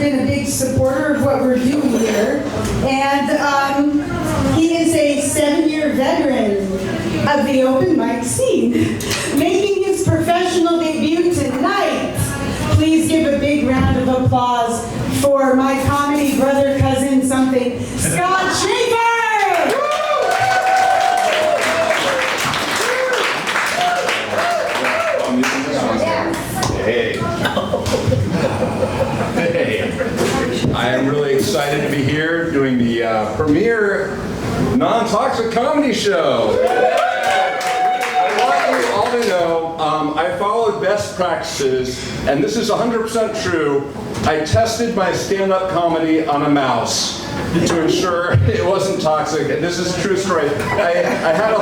been a big supporter of what we're doing here. And he is a 7-year veteran of the open mic scene. Making his professional debut tonight, please give a big round of applause for my comedy brother, cousin, something, Scott Schaefer! Hey. Hey. I am really excited to be here doing the premiere non-toxic comedy show. I want you all to know, I followed best practices, and this is 100% true. I tested my stand-up comedy on a mouse to ensure it wasn't toxic, and this is a true story. I had a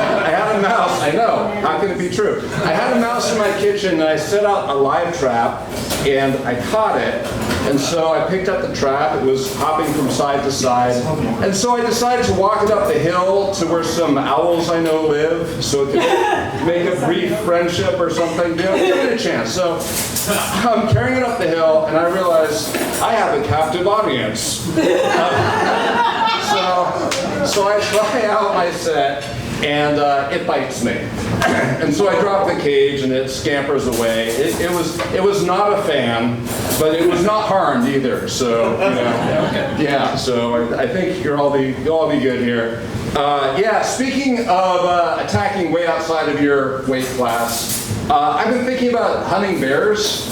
mouse, I know, how can it be true? I had a mouse in my kitchen, and I set out a live trap, and I caught it, and so I picked up the trap. It was hopping from side to side, and so I decided to walk it up the hill to where some owls I know live, so it could make a brief friendship or something. Give it a chance. So I'm carrying it up the hill, and I realize I have a captive audience. So I try out my set, and it bites me. And so I drop the cage, and it scampers away. It was not a fan, but it was not harmed either. So yeah. So I think you'll all be good here. Yeah. Speaking of attacking way outside of your weight class. I've been thinking about hunting bears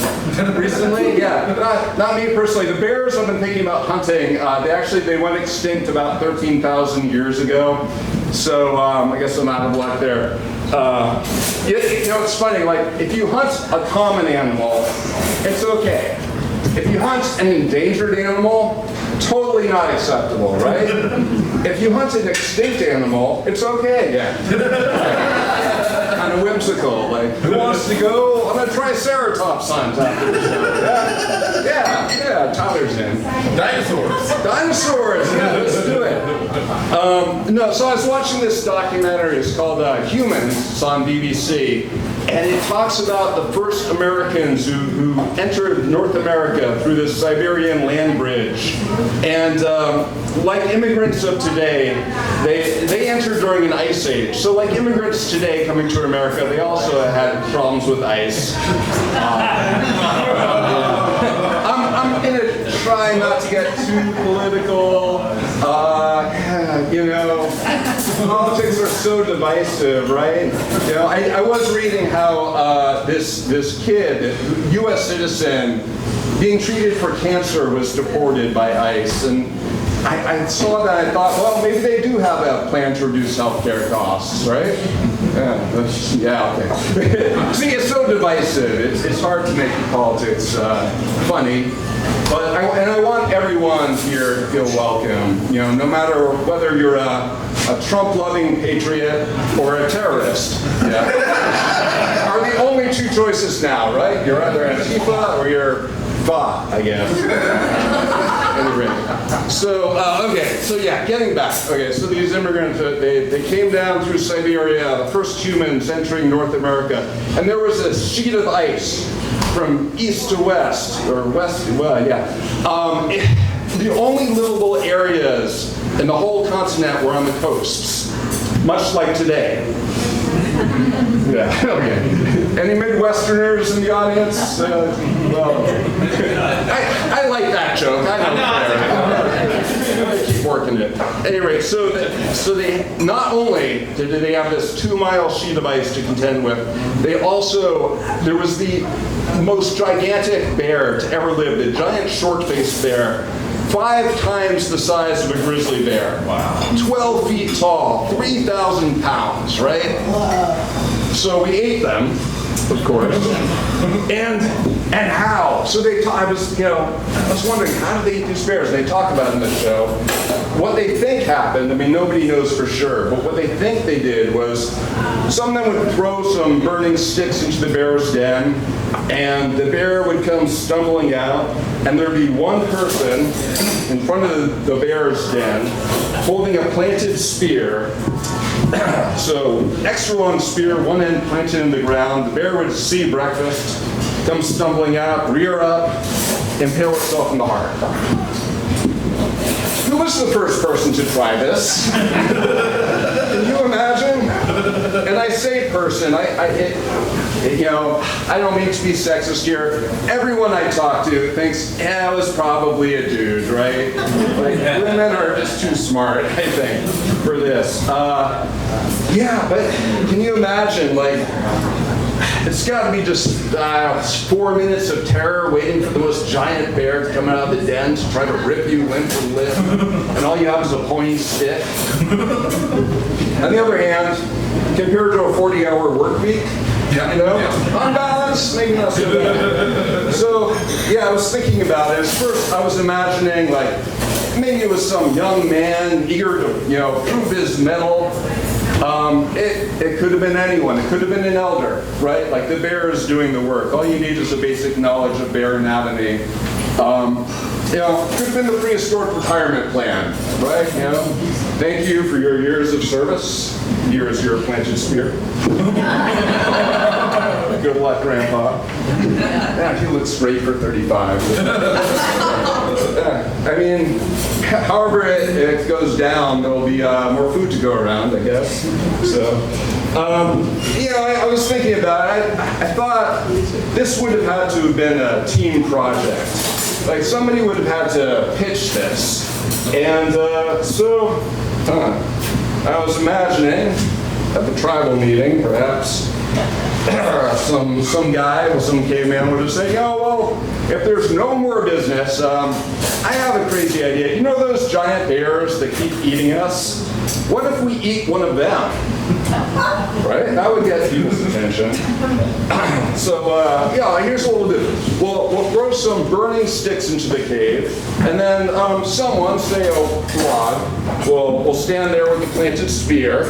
recently. Yeah, not me personally. The bears I've been thinking about hunting, they went extinct about 13,000 years ago. So I guess I'm out of luck there. It's funny, like if you hunt a common animal, it's okay. If you hunt an endangered animal, totally not acceptable, right? If you hunt an extinct animal, it's okay again. Kind of whimsical, like, who wants to go on a Triceratops hunt after the show? Yeah, Tyler's in. Dinosaurs, yeah, let's do it. So I was watching this documentary, it's called Humans, it's on BBC, and it talks about the first Americans who entered North America through the Siberian land bridge. And like immigrants of today, they entered during an ice age. So like immigrants today coming to America, they also had problems with ice. I'm going to try not to get too political. Politics are so divisive, right? I was reading how this kid, U.S. citizen, being treated for cancer was deported by ICE. And I saw that, I thought, well, maybe they do have a plan to reduce healthcare costs, right? Yeah, okay. See, it's so divisive. It's hard to make politics funny. But I want everyone here to feel welcome. No matter whether you're a Trump-loving patriot or a terrorist. Yeah. Are the only two choices now, right? You're either Antifa or you're Fa, I guess. So yeah, getting back. Okay, so these immigrants, they came down through Siberia, the first humans entering North America, and there was a sheet of ice from east to west, or west, the only livable areas in the whole continent were on the coasts, much like today. Yeah, okay. Any Midwesterners in the audience? I like that joke. I don't care. Keep working it. Anyway, so they not only did they have this 2-mile sheet of ice to contend with, there was the most gigantic bear to ever live, the giant short-faced bear, 5 times the size of a grizzly bear. Wow. 12 feet tall, 3,000 pounds, right? Wow. So we ate them, of course. And how? So I was wondering, how do they eat these bears? They talk about it in the show. What they think happened, nobody knows for sure, but what they think they did was some of them would throw some burning sticks into the bear's den, and the bear would come stumbling out, and there'd be one person in front of the bear's den holding a planted spear. So extra long spear, one end planted in the ground. The bear would see breakfast, come stumbling out, rear up, impale itself in the heart. Who was the first person to try this? Can you imagine? And I say person, you know, I don't mean to be sexist here. Everyone I talk to thinks, yeah, it was probably a dude, right? Like, women are just too smart, I think, for this. Yeah, but can you imagine, like, it's got to be just 4 minutes of terror waiting for the most giant bear to come out of the den to try to rip you limb from limb, and all you have is a pointy stick. On the other hand, compared to a 40-hour work week, you know, on balance, maybe not so bad. So, yeah, I was thinking about it. At first, I was imagining, like, maybe it was some young man eager to, you know, prove his mettle. It could have been anyone. It could have been an elder, right? Like the bear is doing the work. All you need is a basic knowledge of bear anatomy. You know, could have been the prehistoric retirement plan, right? You know, thank you for your years of service. Here is your planted spear. Good luck, Grandpa. Yeah, he looks great for 35. I mean, however it goes down, there'll be more food to go around, I guess. So, you know, I was thinking about it. I thought this would have had to have been a team project. Like somebody would have had to pitch this. And so I was imagining at the tribal meeting, perhaps, some guy with some caveman would have said, oh, well, if there's no more business, I have a crazy idea. You know those giant bears that keep eating us? What if we eat one of them? Right? That would get people's attention. So, yeah, here's what we'll do. We'll throw some burning sticks into the cave, and then someone, say a frog, will stand there with a planted spear,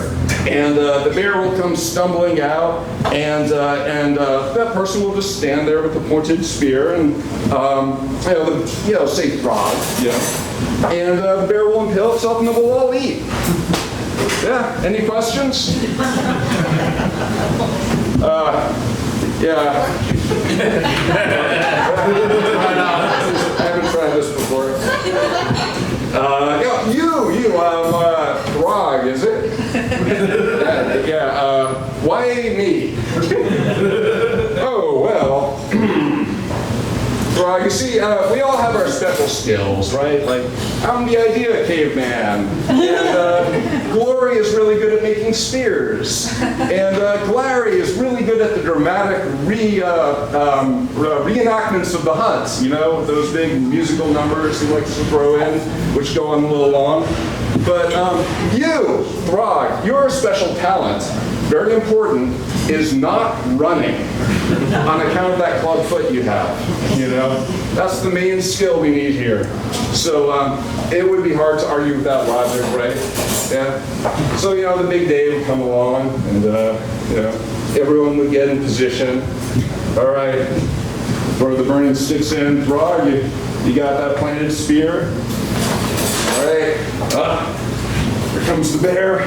and the bear will come stumbling out, and that person will just stand there with the pointed spear, and say frog, and the bear will impale itself, and then we'll all eat. Yeah, any questions? Yeah. I haven't tried this before. Frog, is it? Why me? Oh, well. Frog, you see, we all have our special skills, right? Like, I'm the idea caveman, and Glory is really good at making spears, and Glary is really good at the dramatic reenactments of the hunts, you know, those big musical numbers he likes to throw in, which go on a little long. But you, Throg, your special talent, very important, is not running on account of that club foot you have, you know? That's the main skill we need here. So it would be hard to argue with that logic, right? Yeah. So, you know, the big day would come along, and, everyone would get in position. All right, throw the burning sticks in. Throg, you got that planted spear? All right, here comes the bear.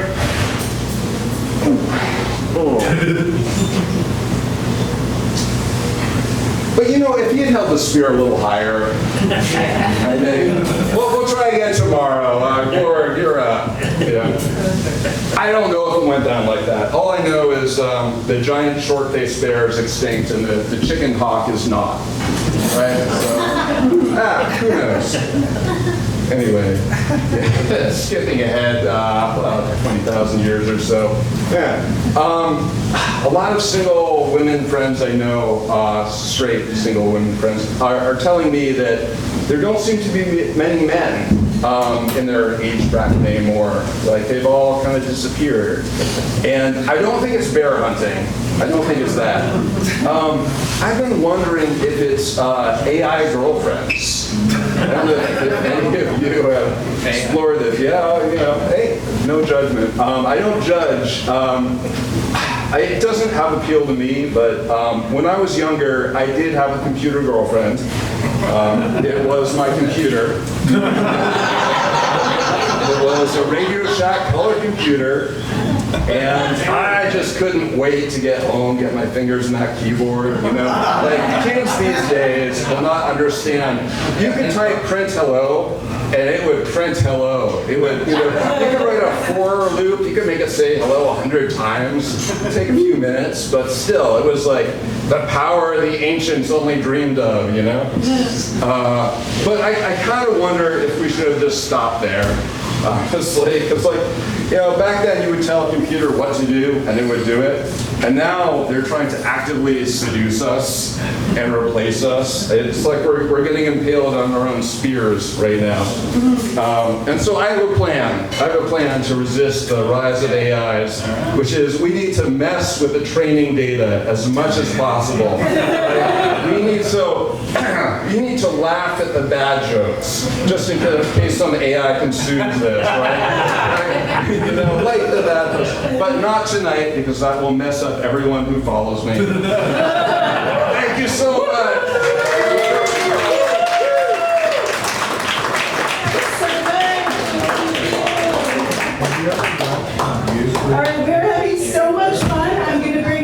Oh. But you know, if you had held the spear a little higher, I think, we'll try again tomorrow. I don't know if it went down like that. All I know is the giant short-faced bear is extinct and the chicken hawk is not. Right? So, who knows? Anyway, skipping ahead 20,000 years or so. Yeah. A lot of single women friends I know, straight single women friends, are telling me that there don't seem to be many men in their age bracket anymore. Like they've all kind of disappeared. And I don't think it's bear hunting. I don't think it's that. I've been wondering if it's AI girlfriends. I don't know if any of you have explored this. Yeah, hey, no judgment. I don't judge. It doesn't have appeal to me, but when I was younger, I did have a computer girlfriend. It was my computer. It was a Radio Shack color computer. And I just couldn't wait to get home, get my fingers in that keyboard, you know? Like, kids these days will not understand. You could type print hello, and it would print hello. It would, you could write a for loop, you could make it say hello 100 times. It'd take a few minutes, but still, it was like the power the ancients only dreamed of, you know? But I kind of wonder if we should have just stopped there. Honestly, because back then you would tell a computer what to do and it would do it. And now they're trying to actively seduce us and replace us. It's like we're getting impaled on our own spears right now. And so I have a plan. I have a plan to resist the rise of AIs, which is we need to mess with the training data as much as possible. You need to laugh at the bad jokes, just in case some AI consumes this, right? Like the bad jokes. But not tonight, because that will mess up everyone who follows me. Thank you so